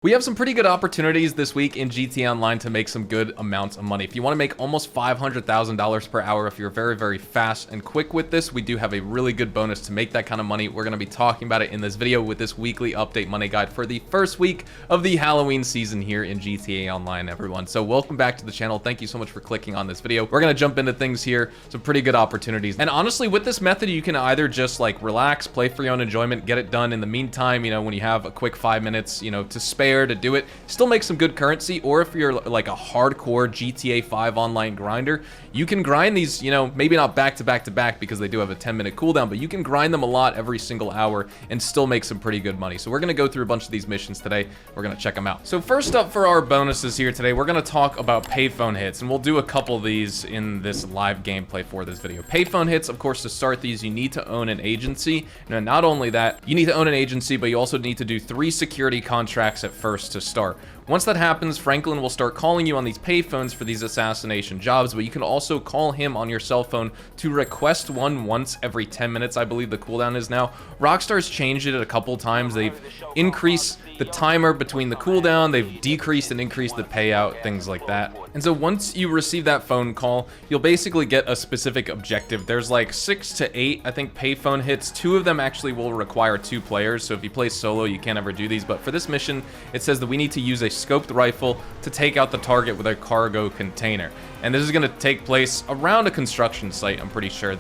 We have some pretty good opportunities this week in GTA Online to make some good amounts of money. If you want to make almost $500,000 per hour, if you're very, very fast and quick with this, we do have a really good bonus to make that kind of money. We're going to be talking about it in this video with this weekly update money guide for the first week of the Halloween season here in GTA Online, everyone. So welcome back to the channel. Thank you so much for clicking on this video. We're going to jump into things here, some pretty good opportunities. And honestly, with this method, you can either just like relax, play for your own enjoyment, get it done in the meantime, you know, when you have a quick 5 minutes, you know, to spare to do it, still make some good currency. Or if you're like a hardcore GTA5 Online grinder, you can grind these, you know, maybe not back to back to back because they do have a 10-minute cooldown, but you can grind them a lot every single hour and still make some pretty good money. So we're going to go through a bunch of these missions today. We're going to check them out. So first up for our bonuses here today, we're going to talk about payphone hits, and we'll do a couple of these in this live gameplay for this video. Payphone hits, of course, to start these, you need to own an agency. Now, not only that, you need to own an agency, but you also need to do 3 security contracts at first to start. Once that happens, Franklin will start calling you on these payphones for these assassination jobs, but you can also call him on your cell phone to request one once every 10 minutes, I believe the cooldown is now. Rockstar's changed it a couple times. They've increased the timer between the cooldown, they've decreased and increased the payout, things like that. And so once you receive that phone call, you'll basically get a specific objective. There's like 6 to 8, I think, payphone hits. 2 of them actually will require 2 players, so if you play solo, you can't ever do these. But for this mission, it says that we need to use a scoped rifle to take out the target with a cargo container. And this is going to take place around a construction site, I'm pretty sure.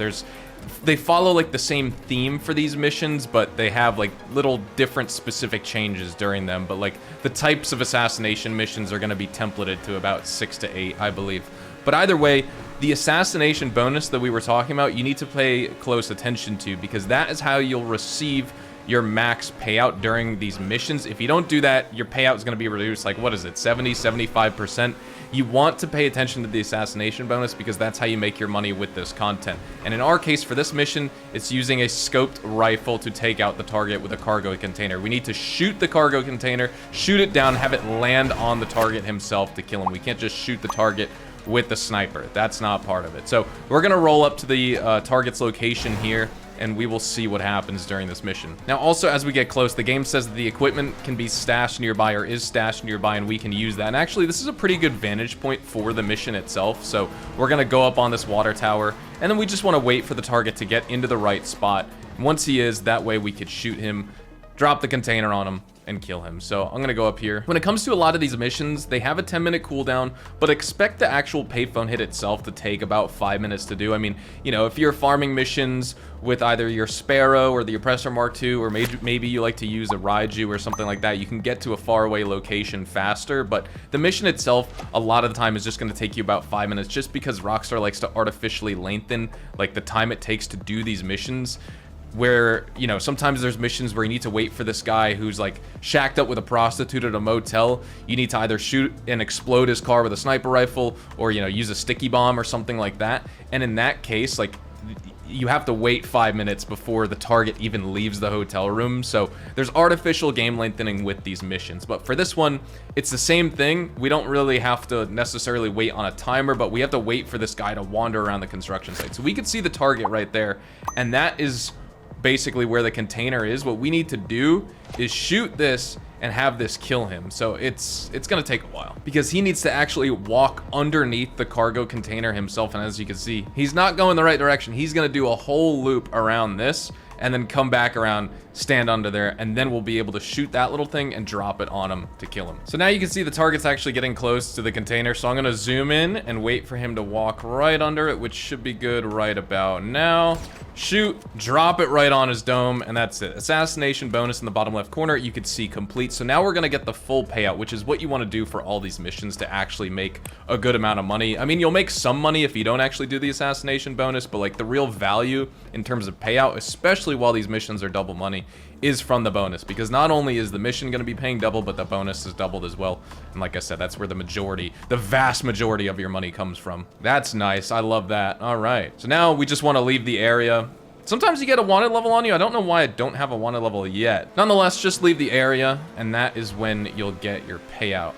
They follow like the same theme for these missions, but they have like little different specific changes during them. But like the types of assassination missions are going to be templated to about 6 to 8, I believe. But either way, the assassination bonus that we were talking about, you need to pay close attention to, because that is how you'll receive your max payout during these missions. If you don't do that, your payout is going to be reduced, like, what is it, 70-75%. You want to pay attention to the assassination bonus because that's how you make your money with this content. And in our case, for this mission, it's using a scoped rifle to take out the target with a cargo container. We need to shoot the cargo container, shoot it down, have it land on the target himself to kill him. We can't just shoot the target with the sniper. That's not part of it. So we're going to roll up to the target's location here, and we will see what happens during this mission. Now, also, as we get close, the game says that the equipment can be stashed nearby or is stashed nearby, and we can use that. And actually, this is a pretty good vantage point for the mission itself. So we're going to go up on this water tower, and then we just want to wait for the target to get into the right spot. Once he is, that way we could shoot him, drop the container on him, and kill him. So I'm gonna go up here. When it comes to a lot of these missions, they have a 10-minute cooldown, but expect the actual payphone hit itself to take about 5 minutes to do. I mean, you know, if you're farming missions with either your Sparrow or the Oppressor Mark II, or maybe you like to use a Raiju or something like that, you can get to a faraway location faster. But the mission itself, a lot of the time, is just going to take you about 5 minutes, just because Rockstar likes to artificially lengthen like the time it takes to do these missions. Where, you know, sometimes there's missions where you need to wait for this guy who's like shacked up with a prostitute at a motel. You need to either shoot and explode his car with a sniper rifle, or, you know, use a sticky bomb or something like that. And in that case, like, you have to wait 5 minutes before the target even leaves the hotel room. So there's artificial game lengthening with these missions. But for this one, it's the same thing. We don't really have to necessarily wait on a timer, but we have to wait for this guy to wander around the construction site. So we can see the target right there, and that is basically where the container is. What we need to do is shoot this and have this kill him. So it's gonna take a while because he needs to actually walk underneath the cargo container himself, and as you can see, he's not going the right direction. He's gonna do a whole loop around this and then come back around, stand under there, and then we'll be able to shoot that little thing and drop it on him to kill him. So now you can see the target's actually getting close to the container, so I'm gonna zoom in and wait for him to walk right under it, which should be good right about now. Shoot, drop it right on his dome, and that's it. Assassination bonus in the bottom left corner, you can see complete. So now we're gonna get the full payout, which is what you wanna do for all these missions to actually make a good amount of money. I mean, you'll make some money if you don't actually do the assassination bonus, but like the real value in terms of payout, especially while these missions are double money, is from the bonus, because not only is the mission going to be paying double, but the bonus is doubled as well. And like I said, that's where the vast majority of your money comes from. That's nice. I love that. All right, so now we just want to leave the area. Sometimes you get a wanted level on you. I don't know why I don't have a wanted level yet. Nonetheless, just leave the area, and that is when you'll get your payout.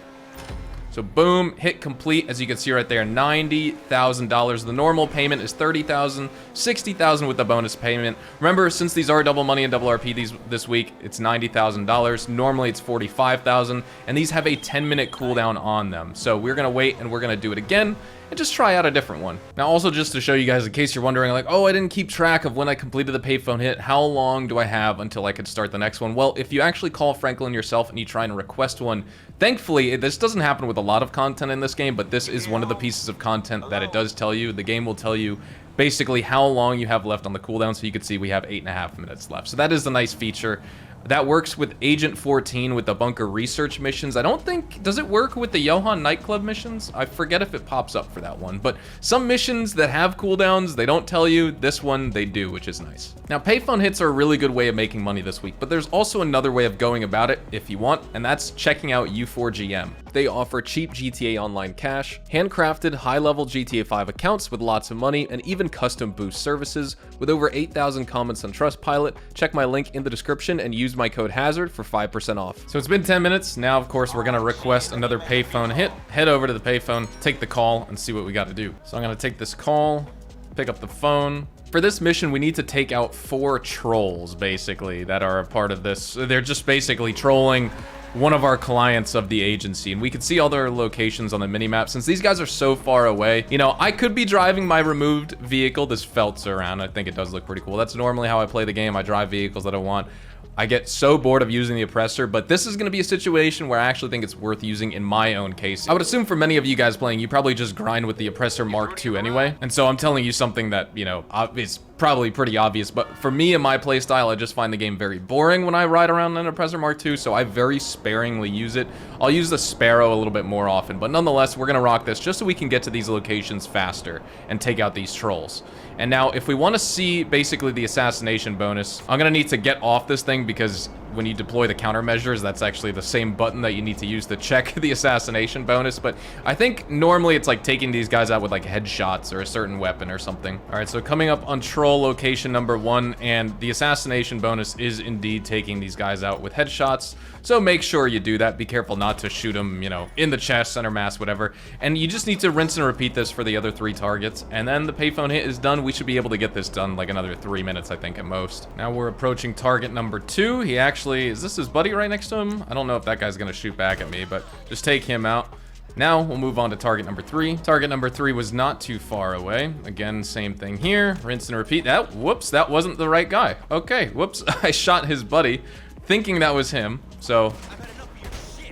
So boom, hit complete. As you can see right there, $90,000. The normal payment is $30,000, $60,000 with the bonus payment. Remember, since these are double money and double RP this week, it's $90,000. Normally it's $45,000, and these have a 10-minute cooldown on them. So we're gonna wait and we're gonna do it again and just try out a different one. Now, also just to show you guys, in case you're wondering, like, oh, I didn't keep track of when I completed the payphone hit, how long do I have until I could start the next one? Well, if you actually call Franklin yourself and you try and request one, thankfully, this doesn't happen with a lot of content in this game, but this is one of the pieces of content that it does tell you. The game will tell you basically how long you have left on the cooldown, so you can see we have 8.5 minutes left. So that is the nice feature. That works with Agent 14 with the bunker research missions. I don't think, does it work with the Johan nightclub missions? I forget if it pops up for that one, but some missions that have cooldowns, they don't tell you. This one, they do, which is nice. Now, payphone hits are a really good way of making money this week, but there's also another way of going about it if you want, and that's checking out U4GM. They offer cheap GTA Online cash, handcrafted high-level GTA 5 accounts with lots of money, and even custom boost services. With over 8,000 comments on Trustpilot, check my link in the description and use my code HAZARD for 5% off. So it's been 10 minutes. Now, of course, we're gonna request another payphone hit. Head over to the payphone, take the call, and see what we gotta do. So I'm gonna take this call, pick up the phone. For this mission, we need to take out 4 trolls, basically, that are a part of this. They're just basically trolling one of our clients of the agency, and we can see all their locations on the minimap. Since these guys are so far away, you know, I could be driving my removed vehicle, this Feltz, around. I think it does look pretty cool. That's normally how I play the game. I drive vehicles that I want. I get so bored of using the oppressor, but this is going to be a situation where I actually think it's worth using in my own case. I would assume for many of you guys playing, you probably just grind with the oppressor Mark II anyway, and so I'm telling you something that, you know, is probably pretty obvious, but for me and my playstyle, I just find the game very boring when I ride around an oppressor Mark II, so I very sparingly use it. I'll use the Sparrow a little bit more often, but nonetheless, we're going to rock this just so we can get to these locations faster and take out these trolls. And now, if we want to see basically the assassination bonus, I'm going to need to get off this thing because when you deploy the countermeasures, that's actually the same button that you need to use to check the assassination bonus. But I think normally it's like taking these guys out with like headshots or a certain weapon or something. All right, so coming up on troll location number 1, and the assassination bonus is indeed taking these guys out with headshots. So make sure you do that. Be careful not to shoot them, you know, in the chest, center mass, whatever. And you just need to rinse and repeat this for the other 3 targets. And then the payphone hit is done. We should be able to get this done like another 3 minutes, I think, at most. Now we're approaching target number 2. He actually, is this his buddy right next to him? I don't know if that guy's gonna shoot back at me, but just take him out. Now we'll move on to target number 3. Target number 3 was not too far away. Again, same thing here. Rinse and repeat. That, whoops, that wasn't the right guy. Okay, whoops, I shot his buddy thinking that was him. So,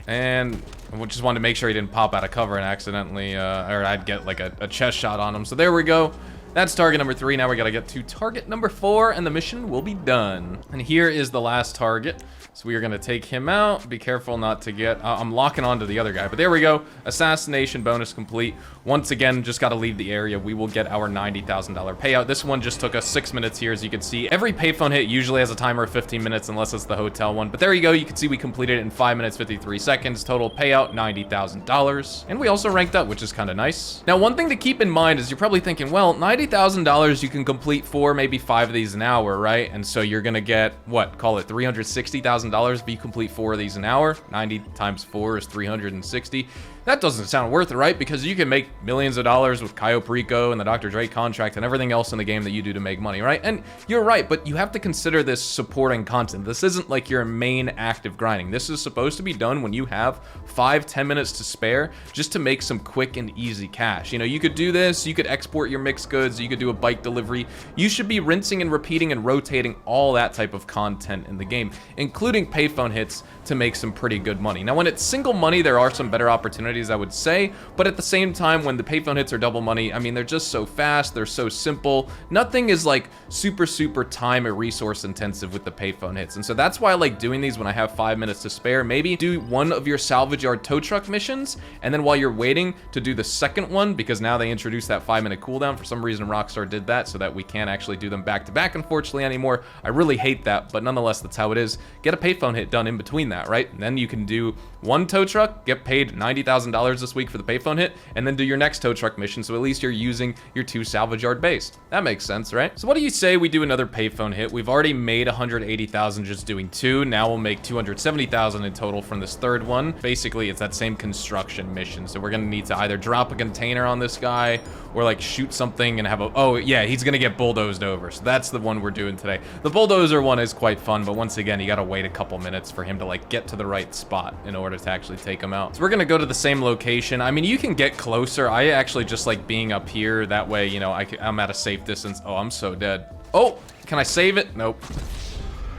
and we just wanted to make sure he didn't pop out of cover and accidentally, or I'd get like a chest shot on him. So there we go. That's target number 3. Now we gotta get to target number 4 and the mission will be done. And here is the last target. So we are gonna take him out. Be careful not to get, I'm locking onto the other guy, but there we go. Assassination bonus complete. Once again, just gotta leave the area. We will get our $90,000 payout. This one just took us 6 minutes here, as you can see. Every payphone hit usually has a timer of 15 minutes unless it's the hotel one. But there you go. You can see we completed it in 5 minutes, 53 seconds. Total payout, $90,000. And we also ranked up, which is kind of nice. Now, one thing to keep in mind is you're probably thinking, well, $90,000, you can complete 4, maybe 5 of these an hour, right? And so you're gonna get, what, call it $360,000 if you complete 4 of these an hour. 90 times 4 is 360. That doesn't sound worth it, right? Because you can make millions of dollars with Cayo Perico and the Dr. Dre contract and everything else in the game that you do to make money, right? And you're right, but you have to consider this supporting content. This isn't like your main active grinding. This is supposed to be done when you have 5-10 minutes to spare just to make some quick and easy cash. You know, you could do this, you could export your mixed goods, you could do a bike delivery. You should be rinsing and repeating and rotating all that type of content in the game, including payphone hits, to make some pretty good money. Now, when it's single money, there are some better opportunities, I would say, but at the same time, when the payphone hits are double money, I mean, they're just so fast, they're so simple. Nothing is like super time or resource intensive with the payphone hits, and so that's why I like doing these when I have 5 minutes to spare. Maybe do one of your salvage yard tow truck missions, and then while you're waiting to do the second one, because now they introduced that 5-minute cooldown. For some reason, Rockstar did that so that we can't actually do them back to back, unfortunately, anymore. I really hate that, but nonetheless, that's how it is. Get a payphone hit done in between that, right? And then you can do one tow truck, get paid $90,000 this week for the payphone hit, and then do your next tow truck mission, so at least you're using your 2 salvage yard base. That makes sense, right? So what do you say we do another payphone hit? We've already made 180,000 just doing 2. Now we'll make 270,000 in total from this third one. Basically, it's that same construction mission. So we're gonna need to either drop a container on this guy or like shoot something and have a, oh yeah, he's gonna get bulldozed over. So that's the one we're doing today. The bulldozer one is quite fun, but once again, you gotta wait a couple minutes for him to like get to the right spot in order to actually take him out. So we're gonna go to the same location. I mean, you can get closer. I actually just like being up here. That way, you know, I'm at a safe distance. Oh, I'm so dead. Oh, can I save it? Nope.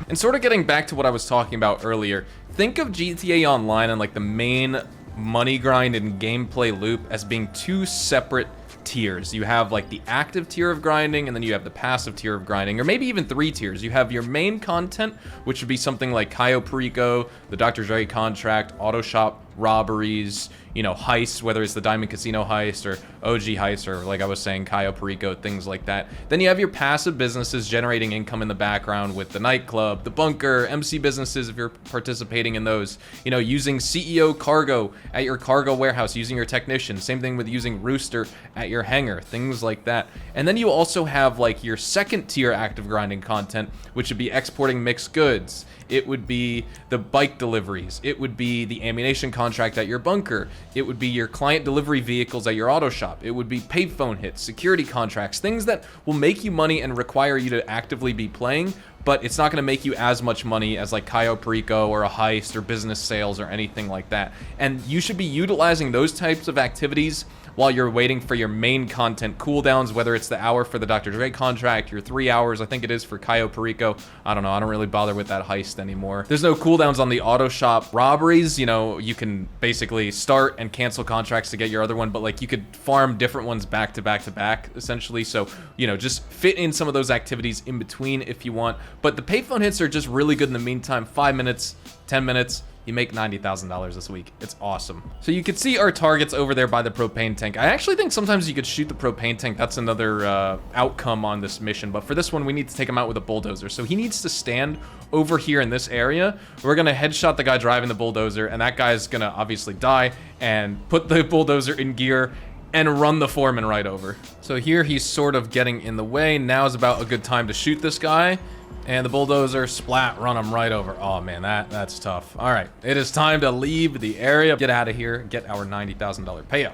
And sort of getting back to what I was talking about earlier, think of GTA Online and like the main money grind and gameplay loop as being 2 separate tiers. You have like the active tier of grinding, and then you have the passive tier of grinding, or maybe even 3 tiers. You have your main content, which would be something like Cayo Perico, the Dr. Dre contract, auto shop robberies, you know, heists, whether it's the Diamond Casino heist or OG heist, or like I was saying, Cayo Perico, things like that. Then you have your passive businesses generating income in the background with the nightclub, the bunker, MC businesses if you're participating in those, you know, using CEO cargo at your cargo warehouse, using your technician, same thing with using Rooster at your hangar, things like that. And then you also have like your second tier active grinding content, which would be exporting mixed goods. It would be the bike deliveries. It would be the ammunition contract at your bunker. It would be your client delivery vehicles at your auto shop. It would be payphone hits, security contracts, things that will make you money and require you to actively be playing, but it's not going to make you as much money as like Cayo Perico or a heist or business sales or anything like that. And you should be utilizing those types of activities while you're waiting for your main content cooldowns, whether it's the hour for the Dr. Dre contract, your 3 hours, I think it is for Cayo Perico. I don't know, I don't really bother with that heist anymore. There's no cooldowns on the auto shop robberies. You know, you can basically start and cancel contracts to get your other one, but like you could farm different ones back to back to back, essentially. So, you know, just fit in some of those activities in between if you want. But the payphone hits are just really good in the meantime. 5 minutes, 10 minutes. You make $90,000 this week. It's awesome. So you can see our targets over there by the propane tank. I actually think sometimes you could shoot the propane tank. That's another outcome on this mission. But for this one, we need to take him out with a bulldozer. So he needs to stand over here in this area. We're going to headshot the guy driving the bulldozer, and that guy's going to obviously die and put the bulldozer in gear and run the foreman right over. So here he's sort of getting in the way. Now is about a good time to shoot this guy. And the bulldozer, splat, run him right over. Oh man, that's tough. All right, it is time to leave the area. Get out of here, get our $90,000 payout.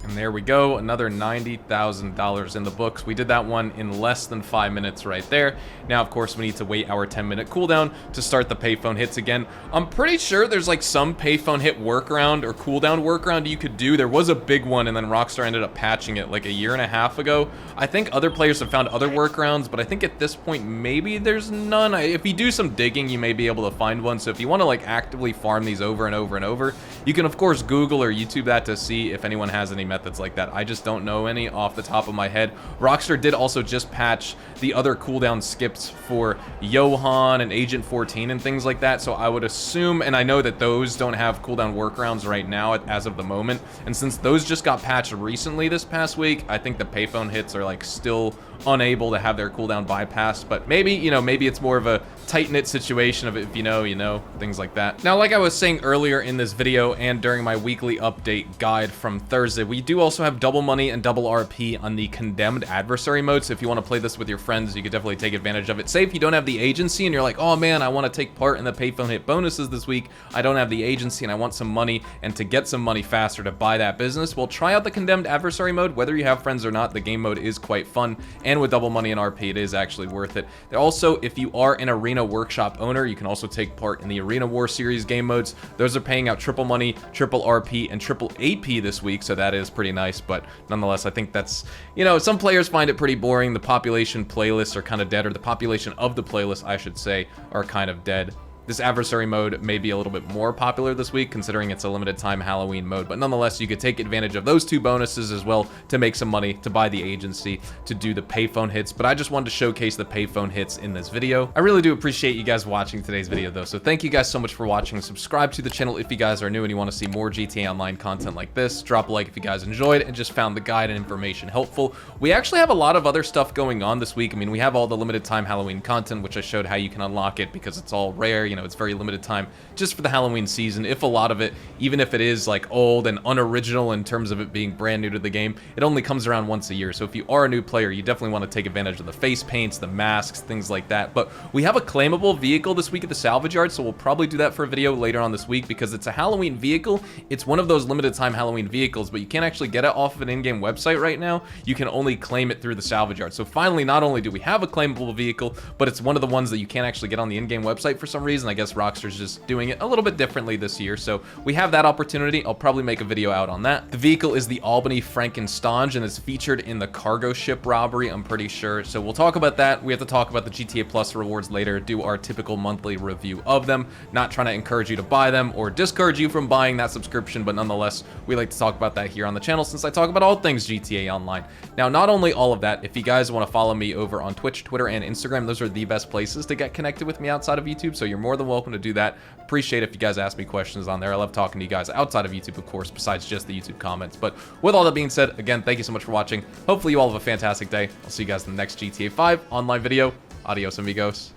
And there we go, another $90,000 in the books. We did that one in less than 5 minutes right there. Now, of course, we need to wait our 10-minute cooldown to start the payphone hits again. I'm pretty sure there's like some payphone hit workaround or cooldown workaround you could do. There was a big one, and then Rockstar ended up patching it like a year and a half ago. I think other players have found other workarounds, but I think at this point, maybe there's none. If you do some digging, you may be able to find one. So if you want to like actively farm these over and over and over, you can, of course, Google or YouTube that to see if anyone has any methods like that. I just don't know any off the top of my head. Rockstar did also just patch the other cooldown skips for Johan and Agent 14 and things like that, so I would assume, and I know that those don't have cooldown workarounds right now as of the moment, and since those just got patched recently this past week, I think the payphone hits are like still unable to have their cooldown bypassed, but maybe, you know, maybe it's more of a tight-knit situation of if you know, things like that. Now, like I was saying earlier in this video and during my weekly update guide from Thursday, we do also have double money and double RP on the condemned adversary mode, so if you want to play this with your friends, you could definitely take advantage of it. Say if you don't have the agency and you're like, oh man, I want to take part in the payphone hit bonuses this week, I don't have the agency and I want some money, and to get some money faster to buy that business, well, try out the condemned adversary mode. Whether you have friends or not, the game mode is quite fun, and with double money and RP, it is actually worth it. Also, if you are an Arena Workshop owner, you can also take part in the Arena War Series game modes. Those are paying out triple money, triple RP, and triple AP this week, so that is pretty nice, but nonetheless, I think that's, you know, some players find it pretty boring. The population playlists are kind of dead, or the population of the playlist, I should say, are kind of dead. This adversary mode may be a little bit more popular this week, considering it's a limited time Halloween mode, but nonetheless, you could take advantage of those 2 bonuses as well to make some money, to buy the agency, to do the payphone hits. But I just wanted to showcase the payphone hits in this video. I really do appreciate you guys watching today's video though, so thank you guys so much for watching. Subscribe to the channel if you guys are new and you want to see more GTA Online content like this. Drop a like if you guys enjoyed and just found the guide and information helpful. We actually have a lot of other stuff going on this week. I mean, we have all the limited time Halloween content, which I showed how you can unlock it because it's all rare. You know, it's very limited time just for the Halloween season. If a lot of it, even if it is like old and unoriginal in terms of it being brand new to the game, it only comes around once a year. So if you are a new player, you definitely want to take advantage of the face paints, the masks, things like that. But we have a claimable vehicle this week at the salvage yard, so we'll probably do that for a video later on this week because it's a Halloween vehicle. It's one of those limited time Halloween vehicles, but you can't actually get it off of an in-game website right now. You can only claim it through the salvage yard. So finally, not only do we have a claimable vehicle, but it's one of the ones that you can't actually get on the in-game website for some reason. I guess Rockstar's just doing it a little bit differently this year, so we have that opportunity. I'll probably make a video out on that. The vehicle is the Albany Frankenstein and is featured in the cargo ship robbery, I'm pretty sure, so we'll talk about that. We have to talk about the GTA Plus rewards later, do our typical monthly review of them. Not trying to encourage you to buy them or discourage you from buying that subscription, but nonetheless, we like to talk about that here on the channel since I talk about all things GTA Online. Now, not only all of that, if you guys want to follow me over on Twitch, Twitter, and Instagram, those are the best places to get connected with me outside of YouTube, so you're more than welcome to do that. Appreciate if you guys ask me questions on there. I love talking to you guys outside of YouTube, of course, besides just the YouTube comments. But with all that being said, again, thank you so much for watching. Hopefully you all have a fantastic day. I'll see you guys in the next GTA 5 online video. Adios, amigos.